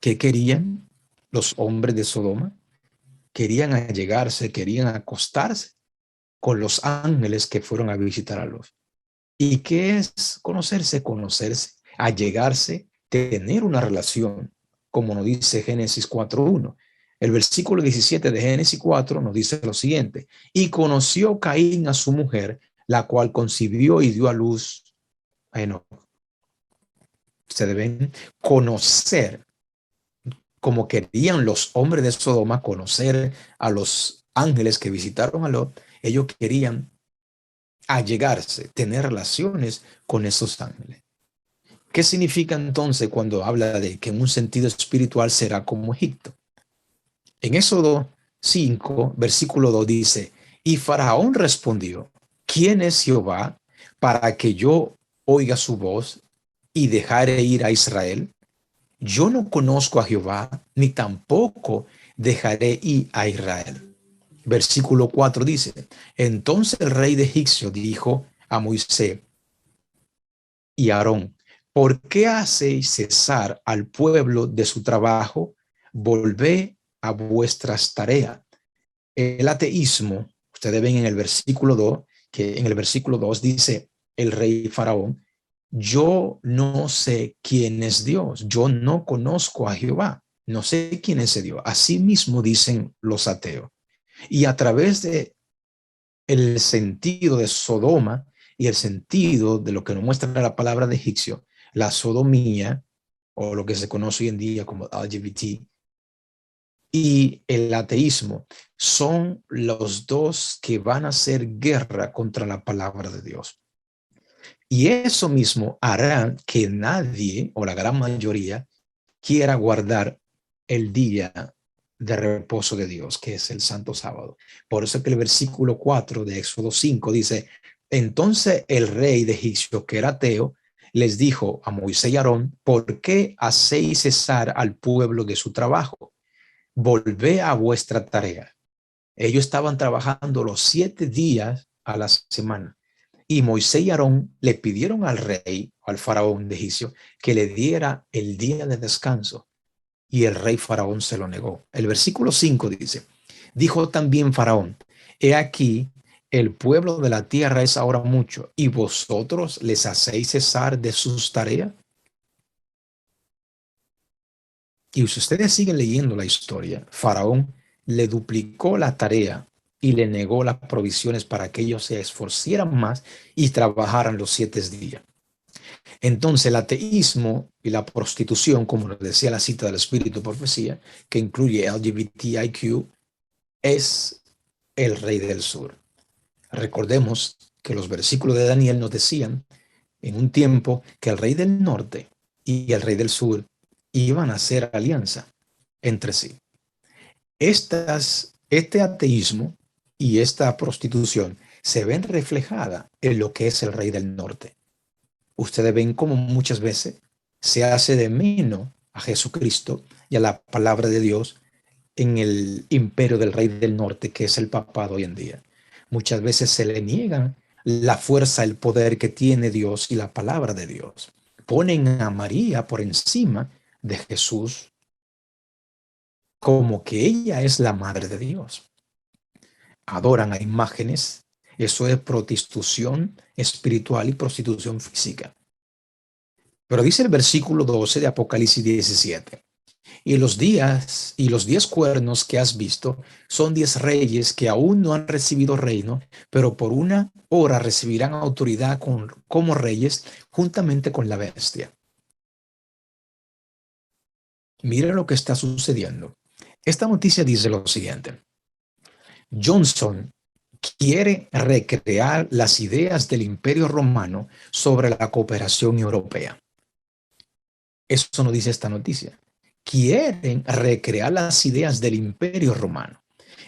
¿Qué querían los hombres de Sodoma? Querían allegarse, querían acostarse con los ángeles que fueron a visitar a Lot. ¿Y qué es conocerse? Conocerse, allegarse, tener una relación, como nos dice Génesis 4:1. El versículo 17 de Génesis 4 nos dice lo siguiente: y conoció Caín a su mujer, la cual concibió y dio a luz a Enoc. Ustedes ven, conocer, como querían los hombres de Sodoma conocer a los ángeles que visitaron a Lot. Ellos querían allegarse, tener relaciones con esos ángeles. ¿Qué significa entonces cuando habla de que en un sentido espiritual será como Egipto? En Éxodo 5, versículo 2 dice, y Faraón respondió, ¿quién es Jehová para que yo oiga su voz y dejare ir a Israel? Yo no conozco a Jehová, ni tampoco dejaré ir a Israel. Versículo 4 dice, entonces el rey de Egipcio dijo a Moisés y Aarón, ¿por qué hacéis cesar al pueblo de su trabajo? Volvé a vuestras tareas. El ateísmo, ustedes ven en el versículo 2, que en el versículo 2 dice el rey Faraón, yo no sé quién es Dios, yo no conozco a Jehová, no sé quién es Dios. Así mismo dicen los ateos. Y a través de el sentido de Sodoma y el sentido de lo que nos muestra la palabra de egipcio, la sodomía, o lo que se conoce hoy en día como LGBT, y el ateísmo, son los dos que van a hacer guerra contra la palabra de Dios. Y eso mismo hará que nadie, o la gran mayoría, quiera guardar el día de reposo de Dios, que es el Santo Sábado. Por eso que el versículo 4 de Éxodo 5 dice, entonces el rey de Egipcio, que era ateo, les dijo a Moisés y Aarón, ¿por qué hacéis cesar al pueblo de su trabajo? volvé a vuestra tarea. Ellos estaban trabajando los 7 días a la semana. Y Moisés y Aarón le pidieron al rey, al faraón de Egipcio, que le diera el día de descanso. Y el rey faraón se lo negó. El versículo 5 dice, dijo también faraón, he aquí, el pueblo de la tierra es ahora mucho, y vosotros les hacéis cesar de sus tareas. Y si ustedes siguen leyendo la historia, faraón le duplicó la tarea y le negó las provisiones para que ellos se esforzaran más y trabajaran los 7 días. Entonces el ateísmo y la prostitución, como lo decía la cita del Espíritu Profecía, que incluye LGBTIQ, es el rey del sur. Recordemos que los versículos de Daniel nos decían en un tiempo que el rey del norte y el rey del sur iban a hacer alianza entre sí. Este ateísmo y esta prostitución se ven reflejada en lo que es el rey del norte. Ustedes ven cómo muchas veces se hace de menos a Jesucristo y a la palabra de Dios en el imperio del rey del norte, que es el papado hoy en día. Muchas veces se le niegan la fuerza, el poder que tiene Dios y la palabra de Dios. Ponen a María por encima de Jesús como que ella es la madre de Dios. Adoran a imágenes. Eso es prostitución espiritual y prostitución física. Pero dice el versículo 12 de Apocalipsis 17. Y los 10 cuernos que has visto son 10 reyes que aún no han recibido reino, pero por una hora recibirán autoridad como reyes juntamente con la bestia. Mira lo que está sucediendo. Esta noticia dice lo siguiente. Johnson quiere recrear las ideas del Imperio Romano sobre la cooperación europea. Eso no dice esta noticia. Quieren recrear las ideas del Imperio Romano.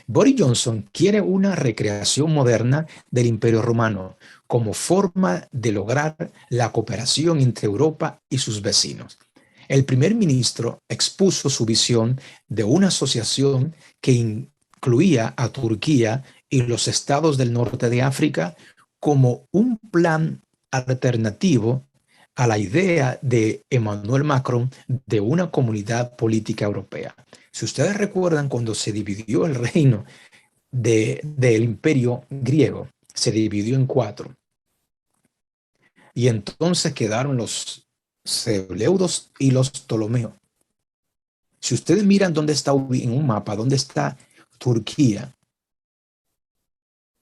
Boris Johnson quiere una recreación moderna del Imperio Romano como forma de lograr la cooperación entre Europa y sus vecinos. El primer ministro expuso su visión de una asociación que incluía a Turquía y los estados del norte de África como un plan alternativo a la idea de Emmanuel Macron de una comunidad política europea. Si ustedes recuerdan cuando se dividió el reino del imperio griego, se dividió en 4. Y entonces quedaron los Seleucos y los Ptolomeos. Si ustedes miran dónde está en un mapa, dónde está Turquía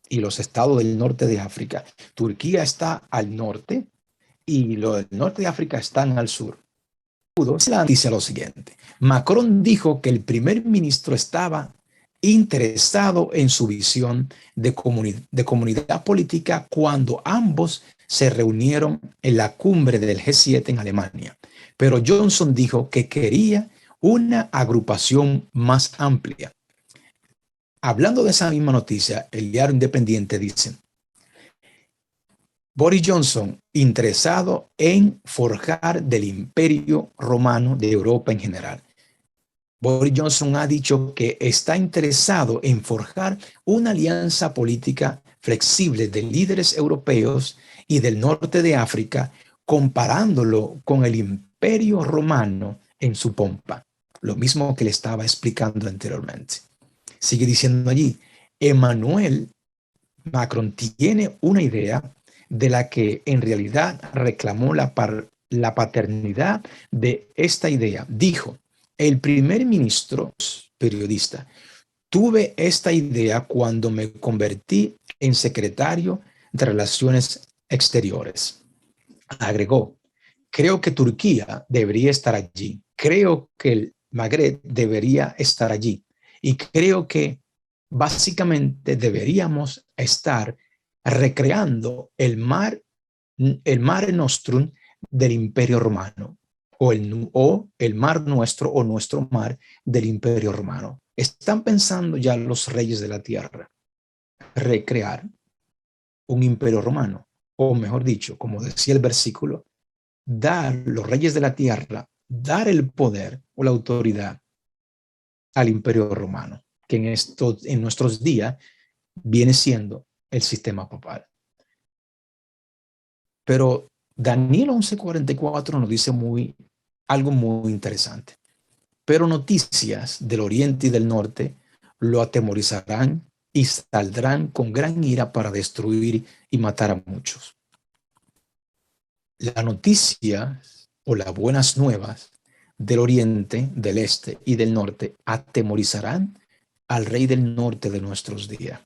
y los estados del norte de África, Turquía está al norte y los del norte de África están al sur. Dice lo siguiente: Macron dijo que el primer ministro estaba interesado en su visión de comunidad política cuando ambos se reunieron en la cumbre del G7 en Alemania. Pero Johnson dijo que quería una agrupación más amplia. Hablando de esa misma noticia, el diario Independiente dice: Boris Johnson, interesado en forjar del imperio romano de Europa en general. Boris Johnson ha dicho que está interesado en forjar una alianza política flexible de líderes europeos y del norte de África, comparándolo con el imperio romano en su pompa, lo mismo que le estaba explicando anteriormente. Sigue diciendo allí, Emmanuel Macron tiene una idea de la que en realidad reclamó la paternidad de esta idea. Dijo, el primer ministro periodista, tuve esta idea cuando me convertí en secretario de Relaciones Exteriores. Agregó, creo que Turquía debería estar allí. Creo que el Magreb debería estar allí. Y creo que básicamente deberíamos estar recreando el Mare Nostrum del Imperio Romano o el Mar Nuestro o nuestro mar del Imperio Romano. Están pensando ya los reyes de la tierra recrear un imperio romano, o mejor dicho, como decía el versículo, dar los reyes de la tierra, dar el poder o la autoridad al Imperio Romano, que en nuestros días viene siendo el sistema papal. Pero Daniel 11:44 nos dice algo muy interesante. Pero noticias del oriente y del norte lo atemorizarán y saldrán con gran ira para destruir y matar a muchos. La noticia o las buenas nuevas del oriente, del este y del norte atemorizarán al rey del norte de nuestros días.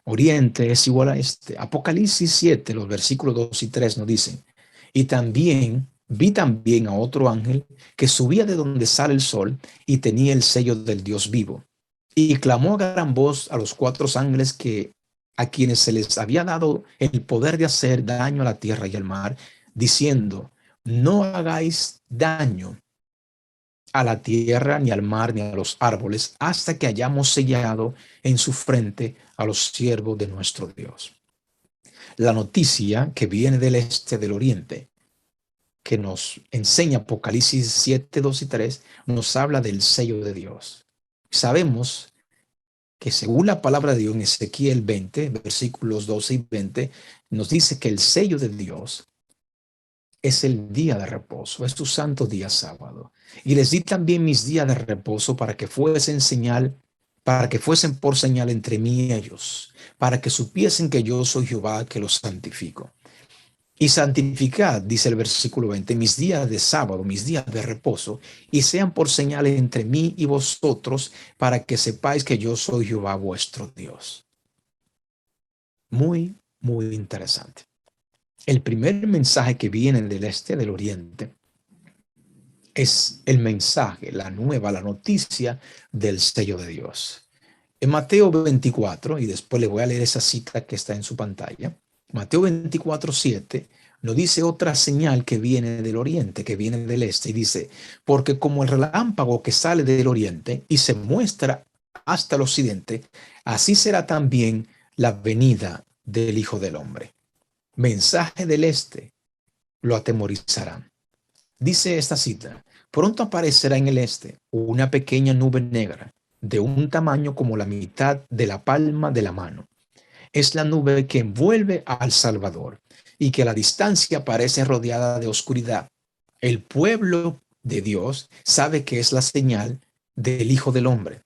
Oriente es igual a este. Apocalipsis 7, los versículos 2 y 3 nos dicen, y también vi también a otro ángel que subía de donde sale el sol y tenía el sello del Dios vivo. Y clamó a gran voz a los cuatro ángeles a quienes se les había dado el poder de hacer daño a la tierra y al mar, diciendo, no hagáis daño a la tierra, ni al mar, ni a los árboles, hasta que hayamos sellado en su frente a los siervos de nuestro Dios. La noticia que viene del este, del oriente, que nos enseña Apocalipsis 7, 2 y 3, nos habla del sello de Dios. Sabemos que según la palabra de Dios en Ezequiel 20, versículos 12 y 20, nos dice que el sello de Dios es el día de reposo, es tu santo día sábado. Y les di también mis días de reposo para que fuesen por señal entre mí y ellos, para que supiesen que yo soy Jehová que los santifico. Y santificad, dice el versículo 20, mis días de sábado, mis días de reposo, y sean por señal entre mí y vosotros, para que sepáis que yo soy Jehová vuestro Dios. Muy, muy interesante. El primer mensaje que viene del este, del oriente, es el mensaje, la noticia del sello de Dios. En Mateo 24, y después le voy a leer esa cita que está en su pantalla, Mateo 24, 7, nos dice otra señal que viene del oriente, que viene del este, y dice, porque como el relámpago que sale del oriente y se muestra hasta el occidente, así será también la venida del Hijo del Hombre. Mensaje del este, lo atemorizarán. Dice esta cita, pronto aparecerá en el este una pequeña nube negra de un tamaño como la mitad de la palma de la mano. Es la nube que envuelve al Salvador y que a la distancia parece rodeada de oscuridad. El pueblo de Dios sabe que es la señal del Hijo del Hombre.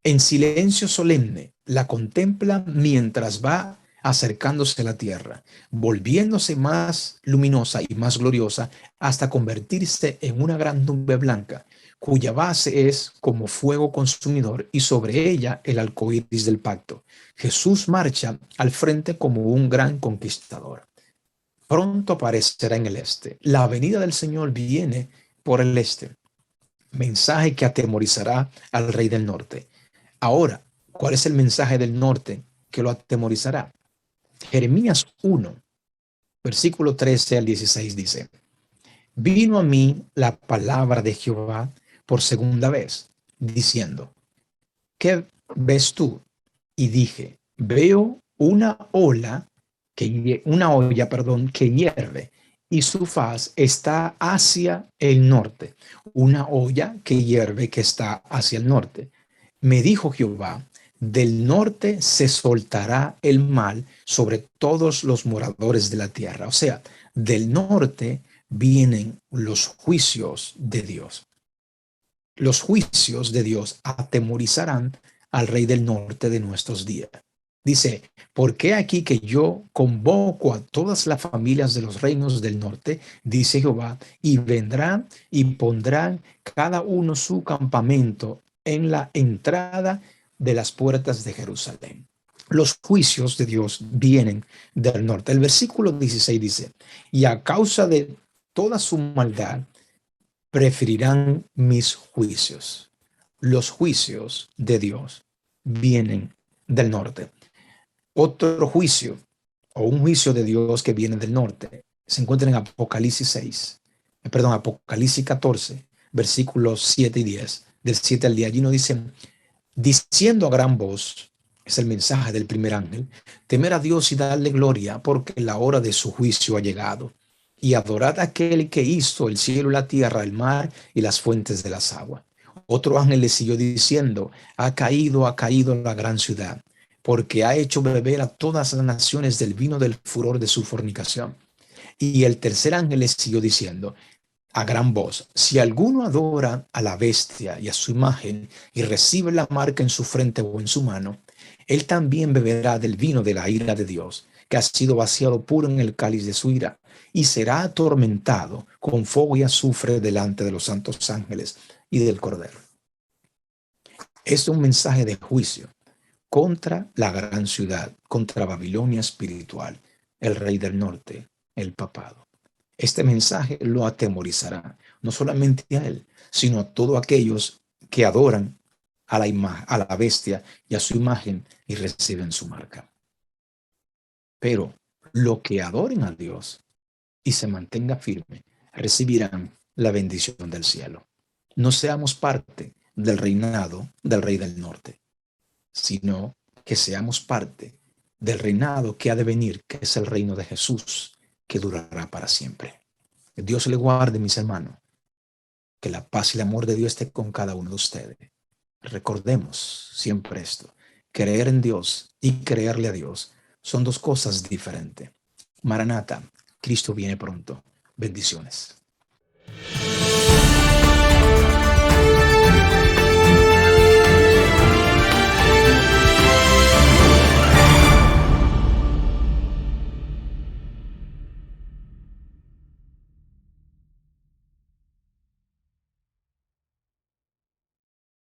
En silencio solemne la contempla mientras va acercándose a la tierra, volviéndose más luminosa y más gloriosa hasta convertirse en una gran nube blanca, cuya base es como fuego consumidor y sobre ella el arco iris del pacto. Jesús marcha al frente como un gran conquistador. Pronto aparecerá en el este. La venida del Señor viene por el este. Mensaje que atemorizará al rey del norte. Ahora, ¿cuál es el mensaje del norte que lo atemorizará? Jeremías 1, versículo 13 al 16 dice, vino a mí la palabra de Jehová por segunda vez, diciendo, ¿qué ves tú? Y dije, veo una olla que hierve y su faz está hacia el norte. Una olla que hierve que está hacia el norte. Me dijo Jehová, del norte se soltará el mal sobre todos los moradores de la tierra. O sea, del norte vienen los juicios de Dios. Los juicios de Dios atemorizarán al rey del norte de nuestros días. Dice, porque aquí que yo convoco a todas las familias de los reinos del norte, dice Jehová, y vendrán y pondrán cada uno su campamento en la entrada de las puertas de Jerusalén. Los juicios de Dios vienen del norte. El versículo 16 dice, y a causa de toda su maldad, preferirán mis juicios. Los juicios de Dios vienen del norte. Otro juicio o un juicio de Dios que viene del norte se encuentra en Apocalipsis 14, versículos 7 y 10, del 7 al 10. Allí nos dicen, diciendo a gran voz, es el mensaje del primer ángel, temer a Dios y darle gloria, porque la hora de su juicio ha llegado. Y adorad a aquel que hizo el cielo y la tierra, el mar y las fuentes de las aguas. Otro ángel le siguió diciendo, ha caído la gran ciudad, porque ha hecho beber a todas las naciones del vino del furor de su fornicación. Y el tercer ángel le siguió diciendo, a gran voz, si alguno adora a la bestia y a su imagen y recibe la marca en su frente o en su mano, él también beberá del vino de la ira de Dios, que ha sido vaciado puro en el cáliz de su ira, y será atormentado con fuego y azufre delante de los santos ángeles y del Cordero. Es un mensaje de juicio contra la gran ciudad, contra Babilonia espiritual, el rey del norte, el papado. Este mensaje lo atemorizará, no solamente a él, sino a todos aquellos que adoran a la bestia y a su imagen y reciben su marca. Pero los que adoren a Dios y se mantenga firme, recibirán la bendición del cielo. No seamos parte del reinado del rey del norte, sino que seamos parte del reinado que ha de venir, que es el reino de Jesús, que durará para siempre. Que Dios le guarde, mis hermanos, que la paz y el amor de Dios esté con cada uno de ustedes. Recordemos siempre esto, creer en Dios y creerle a Dios son dos cosas diferentes. Maranata, Cristo viene pronto. Bendiciones.